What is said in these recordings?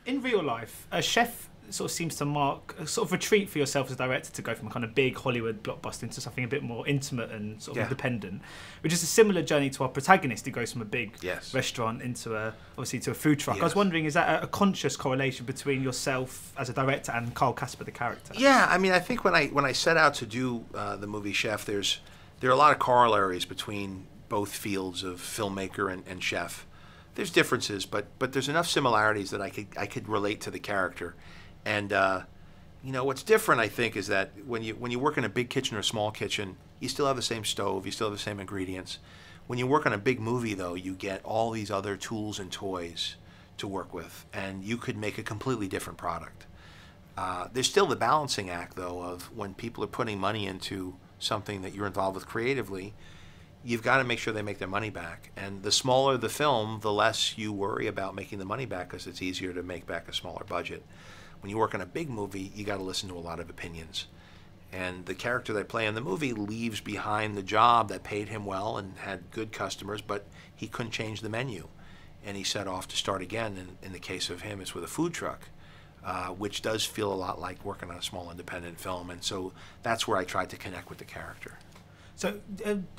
In real life, a chef sort of seems to mark a sort of retreat for yourself as a director to go from a kind of big Hollywood blockbuster into something a bit more intimate and sort of independent, which is a similar journey to our protagonist who goes from a big restaurant into obviously to a food truck. I was wondering, is that a conscious correlation between yourself as a director and Carl Casper, the character? Yeah, I mean, I think when I set out to do the movie Chef, there are a lot of corollaries between both fields of filmmaker and chef. There's differences, but there's enough similarities that I could relate to the character. And you know, what's different, I think, is that when you work in a big kitchen or a small kitchen, you still have the same stove, you still have the same ingredients. When you work on a big movie, though, you get all these other tools and toys to work with, and you could make a completely different product. There's still the balancing act, though, of when people are putting money into something that you're involved with creatively, you've got to make sure they make their money back. And the smaller the film, the less you worry about making the money back, because it's easier to make back a smaller budget. When you work on a big movie, you got to listen to a lot of opinions. And the character that I play in the movie leaves behind the job that paid him well and had good customers, but he couldn't change the menu. And he set off to start again. And in the case of him, it's with a food truck, which does feel a lot like working on a small independent film. And so that's where I tried to connect with the character. So,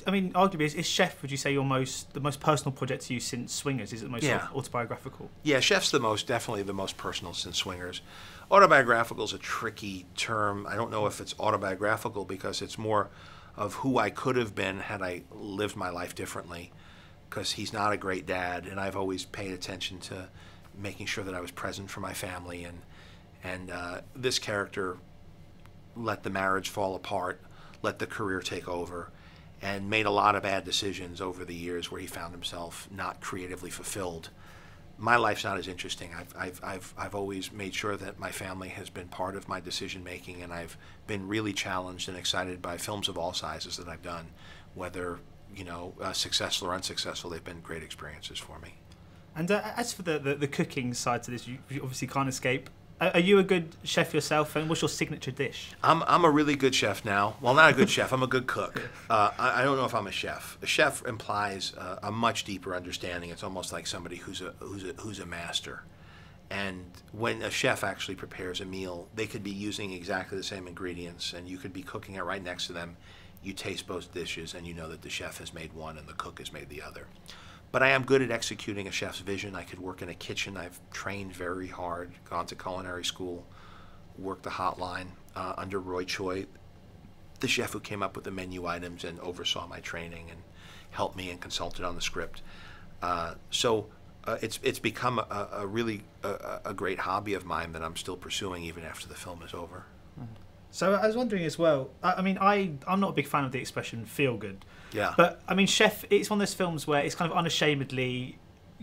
I mean, arguably, is Chef, would you say, the most personal project to you since Swingers? Is it the most sort of autobiographical? Yeah, Chef's definitely the most personal since Swingers. Autobiographical is a tricky term. I don't know if it's autobiographical because it's more of who I could have been had I lived my life differently, because he's not a great dad, and I've always paid attention to making sure that I was present for my family, and this character let the marriage fall apart, let the career take over, and made a lot of bad decisions over the years where he found himself not creatively fulfilled. My life's not as interesting. I've always made sure that my family has been part of my decision making, and I've been really challenged and excited by films of all sizes that I've done, whether successful or unsuccessful. They've been great experiences for me. And as for the cooking side to this, you obviously can't escape. Are you a good chef yourself, and what's your signature dish? I'm a really good chef now. Well, not a good chef. I'm a good cook. I don't know if I'm a chef. A chef implies a much deeper understanding. It's almost like somebody who's a master. And when a chef actually prepares a meal, they could be using exactly the same ingredients, and you could be cooking it right next to them. You taste both dishes, and you know that the chef has made one and the cook has made the other. But I am good at executing a chef's vision. I could work in a kitchen. I've trained very hard, gone to culinary school, worked the hotline under Roy Choi, the chef who came up with the menu items and oversaw my training and helped me and consulted on the script. So it's become a really great hobby of mine that I'm still pursuing even after the film is over. So I was wondering as well, I mean, I'm not a big fan of the expression feel good. Yeah. But, I mean, Chef, it's one of those films where it's kind of unashamedly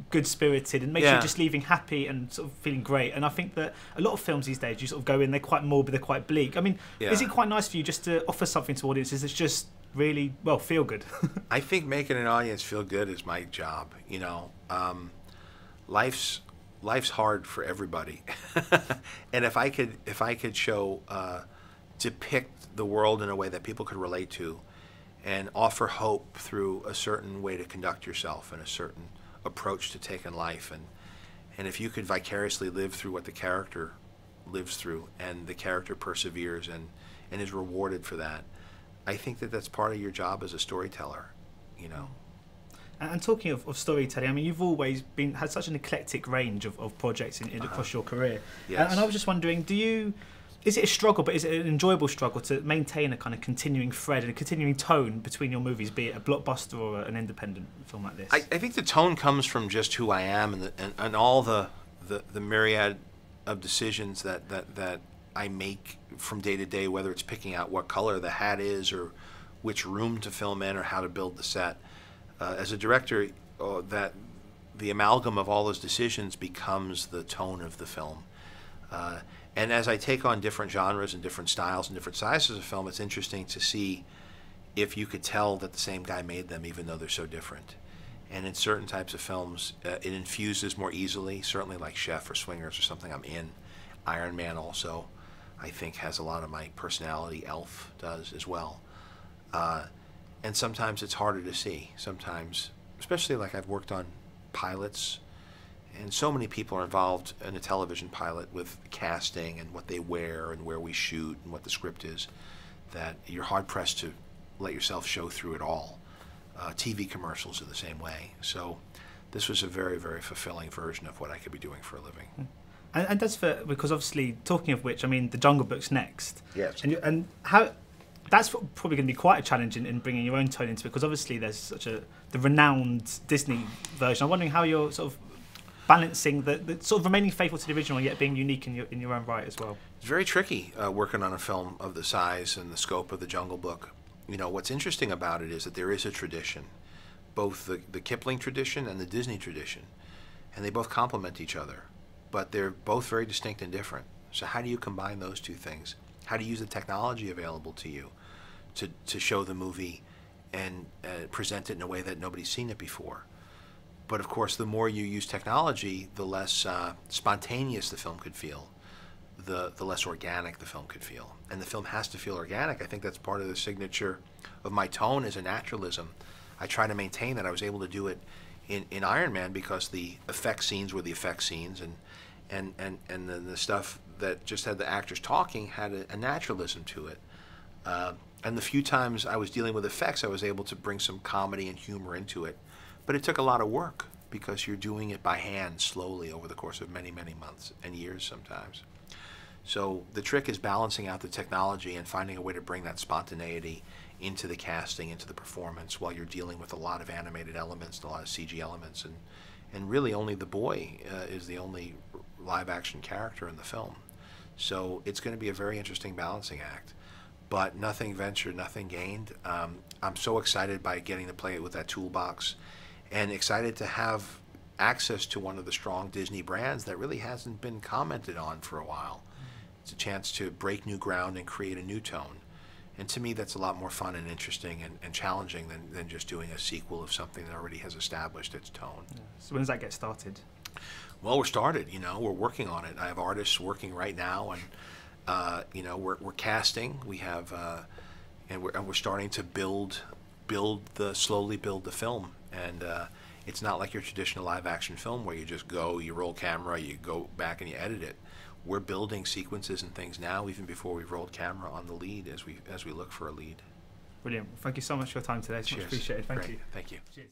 good-spirited and makes you just leaving happy and sort of feeling great. And I think that a lot of films these days, you sort of go in, they're quite morbid, they're quite bleak. I mean, is it quite nice for you just to offer something to audiences that's just really, well, feel good? I think making an audience feel good is my job, you know. Life's hard for everybody. And if I could show, depict the world in a way that people could relate to, and offer hope through a certain way to conduct yourself and a certain approach to take in life. And if you could vicariously live through what the character lives through, and the character perseveres and is rewarded for that, I think that that's part of your job as a storyteller, you know. And talking of storytelling, I mean, you've always had such an eclectic range of projects across your career. Yes. And I was just wondering, is it a struggle, but is it an enjoyable struggle to maintain a kind of continuing thread and a continuing tone between your movies, be it a blockbuster or an independent film like this? I think the tone comes from just who I am and all the myriad of decisions that I make from day to day, whether it's picking out what color the hat is or which room to film in or how to build the set. As a director, that the amalgam of all those decisions becomes the tone of the film. And as I take on different genres and different styles and different sizes of film, it's interesting to see if you could tell that the same guy made them, even though they're so different. And in certain types of films, it infuses more easily, certainly like Chef or Swingers or something I'm in. Iron Man also, I think, has a lot of my personality. Elf does as well. and sometimes it's harder to see. Sometimes, especially like I've worked on pilots, and so many people are involved in a television pilot with casting and what they wear and where we shoot and what the script is, that you're hard-pressed to let yourself show through it all. TV commercials are the same way. So this was a very, very fulfilling version of what I could be doing for a living. And that's because obviously, talking of which, I mean, The Jungle Book's next. Yes. And how that's probably going to be quite a challenge in bringing your own tone into it, because obviously there's the renowned Disney version. I'm wondering how you're sort of balancing the sort of remaining faithful to the original yet being unique in your own right as well. It's very tricky working on a film of the size and the scope of The Jungle Book. You know, what's interesting about it is that there is a tradition, both the Kipling tradition and the Disney tradition, and they both complement each other, but they're both very distinct and different. So how do you combine those two things? How do you use the technology available to you to show the movie and present it in a way that nobody's seen it before? But of course, the more you use technology, the less spontaneous the film could feel, the less organic the film could feel. And the film has to feel organic. I think that's part of the signature of my tone is a naturalism. I try to maintain that. I was able to do it in Iron Man because the effect scenes were the effect scenes, and then the stuff that just had the actors talking had a naturalism to it. And the few times I was dealing with effects, I was able to bring some comedy and humor into it. But it took a lot of work because you're doing it by hand slowly over the course of many, many months and years sometimes. So the trick is balancing out the technology and finding a way to bring that spontaneity into the casting, into the performance, while you're dealing with a lot of animated elements, a lot of CG elements, and really only the boy is the only live-action character in the film. So it's going to be a very interesting balancing act. But nothing ventured, nothing gained. I'm so excited by getting to play with that toolbox, and excited to have access to one of the strong Disney brands that really hasn't been commented on for a while. It's a chance to break new ground and create a new tone. And to me, that's a lot more fun and interesting and challenging than just doing a sequel of something that already has established its tone. Yeah. So when does that get started? Well, we're started. You know, we're working on it. I have artists working right now, and you know, we're casting. We have, and we're starting to slowly build the film. And it's not like your traditional live-action film where you just go, you roll camera, you go back and you edit it. We're building sequences and things now, even before we've rolled camera on the lead, as we look for a lead. Brilliant. Thank you so much for your time today. It's much appreciated. Thank you. Thank you. Cheers.